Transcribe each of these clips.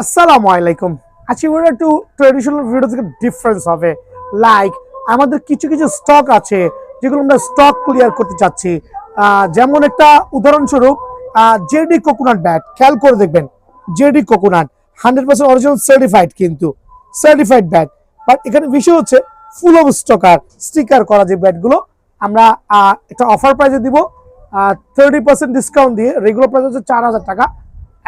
আসসালামু আলাইকুম। আজকে আমরা একটু ট্রেডিশনাল ভিডিও থেকে ডিফারেন্স হবে। লাইক আমাদের কিছু কিছু স্টক আছে যেগুলো আমরা স্টক ক্লিয়ার করতে চাচ্ছি। যেমন একটা উদাহরণস্বরূপ জেডি কোকোনাট ব্যাট খেয়াল করে দেখবেন। জেডি কোকোনাট 100% অরিজিনাল সার্টিফাইড, কিন্তু সার্টিফাইড ব্যাট। বাট এখানে বিষয় হচ্ছে ফুল অফ স্টকার স্টিকার করা যে ব্যাটগুলো আমরা একটা অফার প্রাইসে দিব 30% ডিসকাউন্ট দিয়ে। রেগুলার প্রাইস হচ্ছে 4000 টাকা,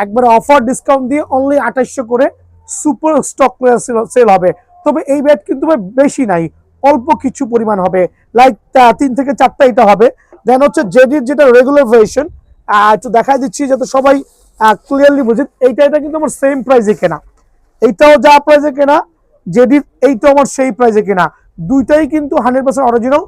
একবারে অফার ডিসকাউন্ট দিয়ে অনলি 2800 করে সুপার স্টক সেল হবে। তবে এই ব্যাট কিন্তু বেশি নাই, অল্প কিছু পরিমাণ হবে, লাইক 3 থেকে 4টা এটা হবে। দেন হচ্ছে জেডির যেটা রেগুলার ভার্সন, একটু দেখা দিচ্ছি যাতে সবাই ক্লিয়ারলি বুঝেন। এটা কিন্তু আমার সেম প্রাইসে কেনা, এইটাও যা প্রাইসে কেনা, জেডির এইটাও আমার সেই প্রাইসে কেনা। দুইটাই কিন্তু 100% অরিজিনাল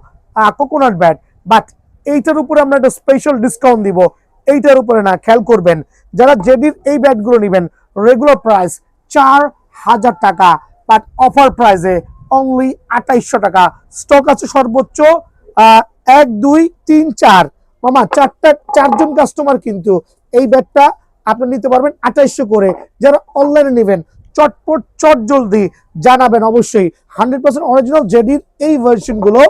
কোকোনাট ব্যাট। বাট এইটার উপরে আমরা একটা স্পেশাল ডিসকাউন্ট দিব, এইটার উপরে না। খেয়াল করবেন, যারা জেডির এই ব্যাটগুলো নেবেন রেগুলার প্রাইস 4000 টাকা, বাট অফার প্রাইসে অনলি 2800 টাকা। স্টক আছে সর্বোচ্চ 1 2 3 4 মামা, চারজন কাস্টমার কিন্তু এই ব্যাটটা আপনি নিতে পারবেন 2800 করে। যারা অনলাইনে নেবেন চটপট চট জলদি জানাবেন অবশ্যই। 100% অরিজিনাল জেডির এই ভার্সনগুলো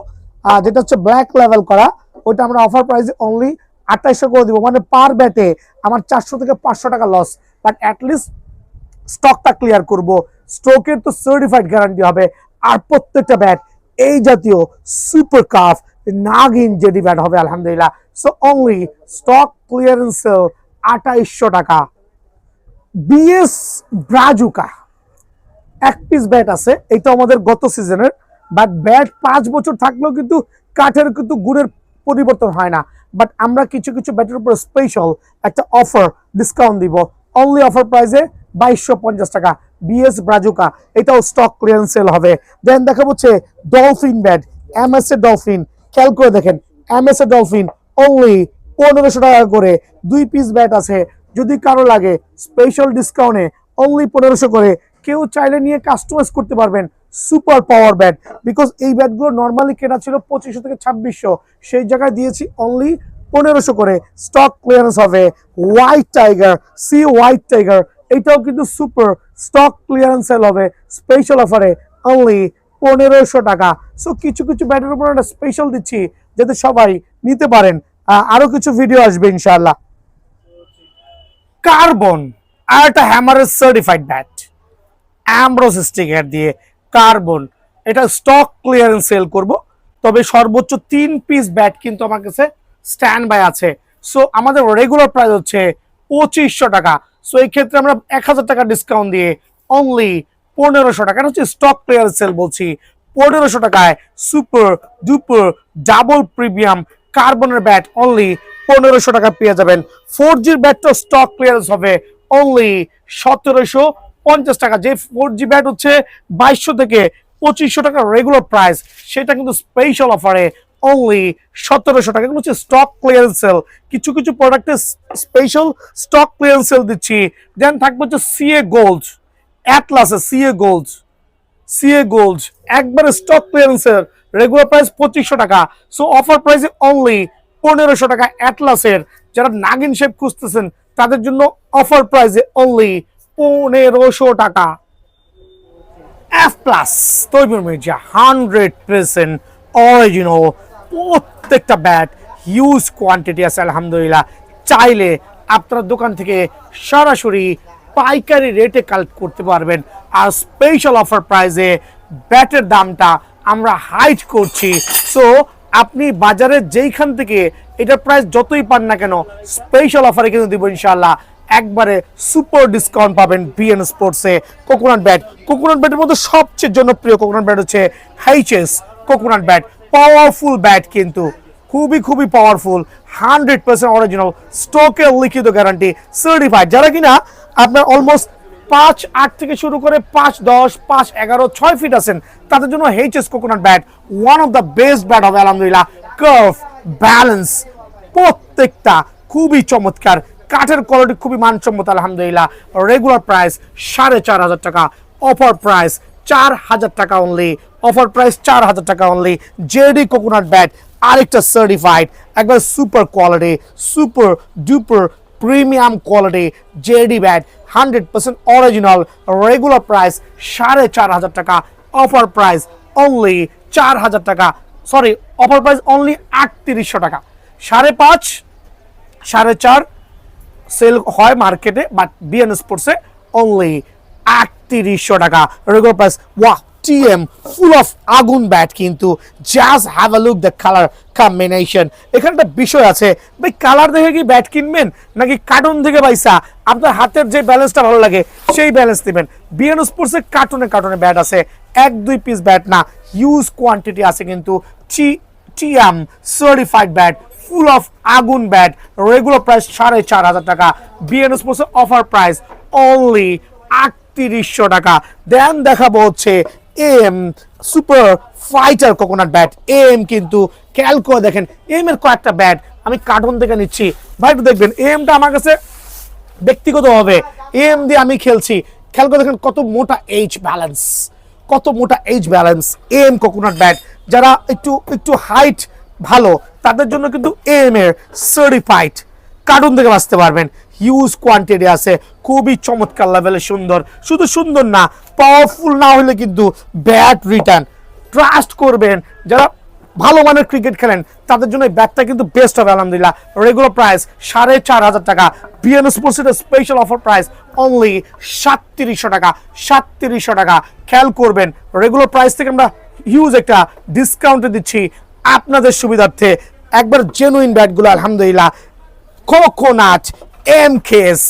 যেটা হচ্ছে ব্ল্যাক লেভেল করা, ওটা আমরা অফার প্রাইসে অনলি 2800 করে দিব। মানে পার ব্যাটে আমার 400 থেকে 500 টাকা লস, বাট অ্যাটলিস্ট স্টকটা ক্লিয়ার করব। স্টকের তো সার্টিফাইড গ্যারান্টি হবে। আর প্রত্যেকটা ব্যাট এই জাতীয় সুপার কাফ নাগিন জেডি ব্যাট হবে আলহামদুলিল্লাহ। So only stock clearance sell 2800 টাকা। বিএস ব্রাজুকা এক পিস ব্যাট আছে, এটা আমাদের গত সিজনের। বাট ব্যাট 5 বছর থাকলেও কিন্তু কাঠের কিন্তু গুণের পরিবর্তন হয় না। বাট আমরা কিছু কিছু ব্যাটের উপর স্পেশাল একটা অফার ডিসকাউন্ট দিব, অনলি অফার প্রাইসে 2250 টাকা। বিএস ব্রাজুকা, এটাও স্টক ক্লিয়ারেন্স সেল হবে। দেন দেখা হচ্ছে ডলফিন ব্যাট, এমএস এ ডলফিন। খেয়াল করে দেখেন, এমএস এ ডলফিন অনলি 1500 টাকা করে। 2 পিস ব্যাট আছে, যদি কারো লাগে স্পেশাল ডিসকাউন্টে অনলি 1500 করে। কেউ চাইলে নিয়ে কাস্টমাইজ করতে পারবেন। সুপার পাওয়ার ব্যাট, বিকজ এই ব্যাটগুলো নর্মালি কেনা ছিল 2500 থেকে 2600, সেই জায়গায় দিয়েছি অনলি 1500 করে। স্টক ক্লিয়ারেন্স হবে। White tiger, see white tiger, এটাও কিন্তু সুপার স্টক ক্লিয়ারেন্স সেল হবে স্পেশাল অফারে অনলি 1500 টাকা। সো কিছু কিছু ব্যাটের উপর একটা স্পেশাল দিচ্ছি যাতে সবাই নিতে পারেন। আরো কিছু ভিডিও আসবে ইনশাআল্লাহ। কার্বন আর একটা হ্যামারের সার্টিফাইড ব্যাট, অ্যামব্রোস স্টিকার দিয়ে কার্বন, এটা স্টক ক্লিয়ারেন্স সেল করব। তবে সর্বোচ্চ 3 পিস ব্যাট কিন্তু আমার কাছে স্ট্যান্ড বাই আছে। সো আমাদের রেগুলার প্রাইস হচ্ছে 2500 টাকা। সো এই ক্ষেত্রে আমরা 1000 টাকা ডিসকাউন্ট দিয়ে অনলি 1500 টাকা, হচ্ছে স্টক ক্লিয়ারেন্স সেল বলছি, 1500 টাকায় সুপার ডুপার ডাবল প্রিমিয়াম কার্বনের ব্যাট অনলি 1500 টাকা পেয়ে যাবেন। 4Gর ব্যাটটা স্টক ক্লিয়ারেন্স হবে অনলি 1750 টাকা। যে 4G ব্যাট হচ্ছে 2200 থেকে 2500 টাকা রেগুলার প্রাইস, সেটা কিন্তু স্পেশাল অফারে অনলি 1700 টাকা। এগুলো হচ্ছে স্টক ক্লিয়ারেন্স সেল। কিছু কিছু প্রোডাক্টে স্পেশাল স্টক ক্লিয়ারেন্স সেল দিচ্ছি। দেন থাকবে হচ্ছে সিএ গোল্ড, অ্যাটলাসে সিএ গোল্ড একবারে স্টক ক্লিয়ারেন্সের, রেগুলার প্রাইস 2500 টাকা। সো অফার প্রাইসে অনলি 1500 টাকা অ্যাটলাসের। যারা নাগিন শেপ খুঁজতেছেন তাদের জন্য অফার প্রাইসে অনলি 1500 টাকা। F plus Taimur Mirza 100% original, প্রত্যেকটা ব্যাট হিউজ কোয়ান্টিটি আছে আলহামদুলিল্লাহ। চাইলে আপনার দোকান থেকে সরাসরি পাইকারি রেটে কালেক্ট করতে পারবেন। আর স্পেশাল অফার প্রাইসে ব্যাটের দামটা আমরা হাইট করছি। সো আপনি বাজারে যেইখান থেকে এটার প্রাইস যতই পান না কেন, স্পেশাল অফারে কিন্তু দিব ইনশাআল্লাহ। একবারে সুপার ডিসকাউন্ট পাবেন বিএন স্পোর্টসে। কোকোনাট ব্যাটের মধ্যে সবচেয়ে জনপ্রিয় কোকোনাট ব্যাট হচ্ছে HS coconut bat. Powerful bat, কিন্তু খুবই খুবই পাওয়ারফুল, 100% অরিজিনাল, স্টকের লিখিত গ্যারান্টি, সার্টিফাইড। যারা কিনা আপনার অলমোস্ট 5'8" থেকে শুরু করে 5'10", 5'11", 6 ফিট আছেন, তাদের জন্য HS coconut bat one of the best bat হবে আলহামদুলিল্লাহ। কার্ভ, ব্যালেন্স, প্রত্যেকটা খুবই চমৎকার, কাঠের কোয়ালিটি খুবই মানসম্মত আলহামদুলিল্লাহ। রেগুলার প্রাইস 4500 টাকা, অফার প্রাইস 4000 টাকা অনলি, অফার প্রাইস 4000 টাকা অনলি। জেডি কোকোনাট ব্যাট আরেকটা সার্টিফাইড, একবার super quality, super duper premium quality JD bat 100% original, regular price 4,500 টাকা, অফার প্রাইস অনলি 4,000 টাকা, সরি অফার প্রাইস অনলি 3800 টাকা। 5.5 4.5 সেল হয় মার্কেটে, বাট বিএন স্পোর্টসে অনলি 3800 টাকা রেগুলার প্রাইস। ওয়াহ, টিএম ফুল অফ আগুন ব্যাট কিন্তু, just have a look the colour combination. এখানে একটা বিষয় আছে ভাই, কালার দেখে কি ব্যাট কিনবেন নাকি কার্টুন থেকে পয়সা? আপনার হাতের যে ব্যালেন্সটা ভালো লাগে সেই ব্যালেন্স দিবেন। বিএন স্পোর্টসে কার্টুনে কার্টুনে ব্যাট আছে, 1-2 পিস ব্যাট না, হিউজ কোয়ান্টিটি আছে কিন্তু। TM certified bat, full of আগুন ব্যাট, রেগুলার প্রাইস 4,500 টাকা, বিএন স্পোর্টসের অফার প্রাইস অনলি 3800 টাকা। দেন দেখাবো হচ্ছে M super fighter coconut bat. M কিন্তু খেয়াল করে দেখেন, এম এর কয়েকটা ব্যাট আমি কার্টুন থেকে নিচ্ছি ভাই, একটু দেখবেন এমটা আমার কাছে ব্যক্তিগতভাবে এম দিয়ে আমি খেলছি। খেয়াল করে দেখেন কত মোটা এইচ ব্যালেন্স, কত মোটা H balance. M coconut bat, যারা একটু একটু হাইট ভালো তাদের জন্য কিন্তু এম এর সার্টিফাইড, কার্টুন থেকে বাঁচতে পারবেন। হিউজ কোয়ান্টিটি আছে, খুবই চমৎকার লেভেলে সুন্দর। শুধু সুন্দর না, পাওয়ারফুল না হলে কিন্তু ব্যাট রিটার্ন। ট্রাস্ট করবেন, যারা ভালো মানের ক্রিকেট খেলেন তাদের জন্য এই ব্যাটটা কিন্তু বেস্ট হবে আলহামদুলিল্লাহ। রেগুলার প্রাইস 4,500 টাকা, বিএন স্পোর্টসের স্পেশাল অফার প্রাইস অনলি 3700 টাকা, 3700 টাকা। খেয়াল করবেন রেগুলার প্রাইস থেকে আমরা হিউজ একটা ডিসকাউন্টে দিচ্ছি আপনাদের সুবিধার্থে। একবার জেনুইন ব্যাটগুলো আলহামদুলিল্লাহ। Coconut MKS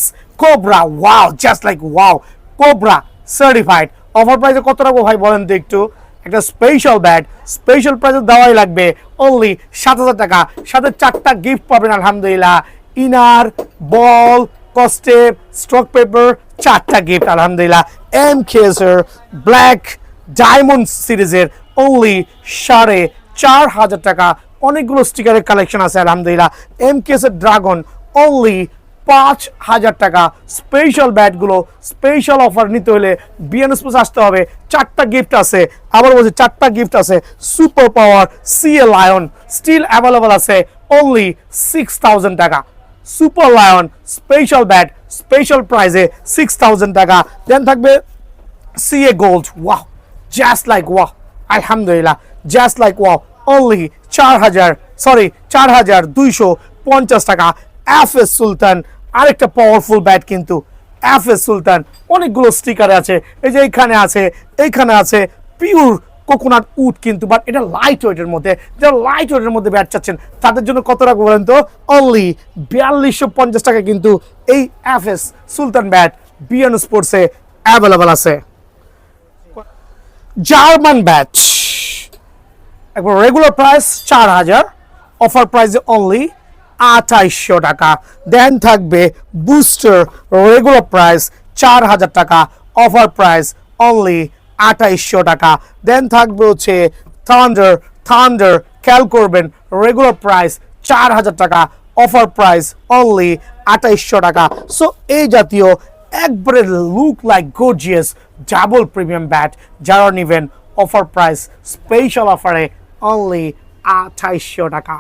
cobra, wow, just like wow, cobra certified. Offer প্রাইসে কত রাখবো ভাই বলেন তো একটু? একটা স্পেশাল ব্যাট স্পেশাল প্রাইসে দেওয়াই লাগবে অনলি 7,000 টাকা, সাথে 4টা গিফট পাবেন আলহামদুলিল্লাহ। ইনার, বল, কস্টেপ, স্ট্রোক পেপার, 4টা গিফট আলহামদুলিল্লাহ। এমকেএস এর ব্ল্যাক ডায়মন্ড সিরিজের অনলি 4,500 টাকা। অনেকগুলো স্টিকারের কালেকশন আছে আলহামদুলিল্লাহ। এমকেএস এর ড্রাগন অনলি 5,000 টাকা। স্পেশাল ব্যাটগুলো স্পেশাল অফার নিতে হলে বিএন স্পোর্টস আসতে হবে। 4টা গিফট আছে, আবার বলছি 4টা গিফট আছে। Super power CA lion still available আছে অনলি 6,000 টাকা। Super lion special bat special প্রাইসে 6,000 টাকা। দেন থাকবে CA gold, wow, just like wow, আলহামদুলিল্লাহ, জাস্ট লাইক ওয়াও, অনলি 4,250 টাকা। এফএস সুলতান আরেকটা পাওয়ারফুল ব্যাট কিন্তু। এফএস সুলতান অনেকগুলো স্টিকারে আছে, এই যে এইখানে আছে, এইখানে আছে, পিওর কোকোনাট উড কিন্তু, বাট এটা লাইট ওয়েটের মধ্যে। যারা লাইট ওয়েটের মধ্যে ব্যাট চাচ্ছেন তাদের জন্য কত রাখবো বলেন তো? অনলি 4,250 টাকা কিন্তু এই এফএস সুলতান ব্যাট বিএন স্পোর্টসে অ্যাভেলেবল আছে। জার্মান ব্যাট, একবার রেগুলার প্রাইস 4,000, অফার প্রাইসে অনলি 2,800 টাকা। দেন থাকবে বুস্টার, রেগুলার প্রাইস 4,000 টাকা, অফার প্রাইস অনলি 2,800 টাকা। দেন থাকবে হচ্ছে থান্ডার, খেয়াল করবেন রেগুলার প্রাইস 4,000 টাকা, অফার প্রাইস অনলি 2,800 টাকা। সো এই জাতীয় একবারে look like gorgeous double premium bat যারা নেবেন, অফার প্রাইস স্পেশাল অফারে অনলি 2,800 টাকা।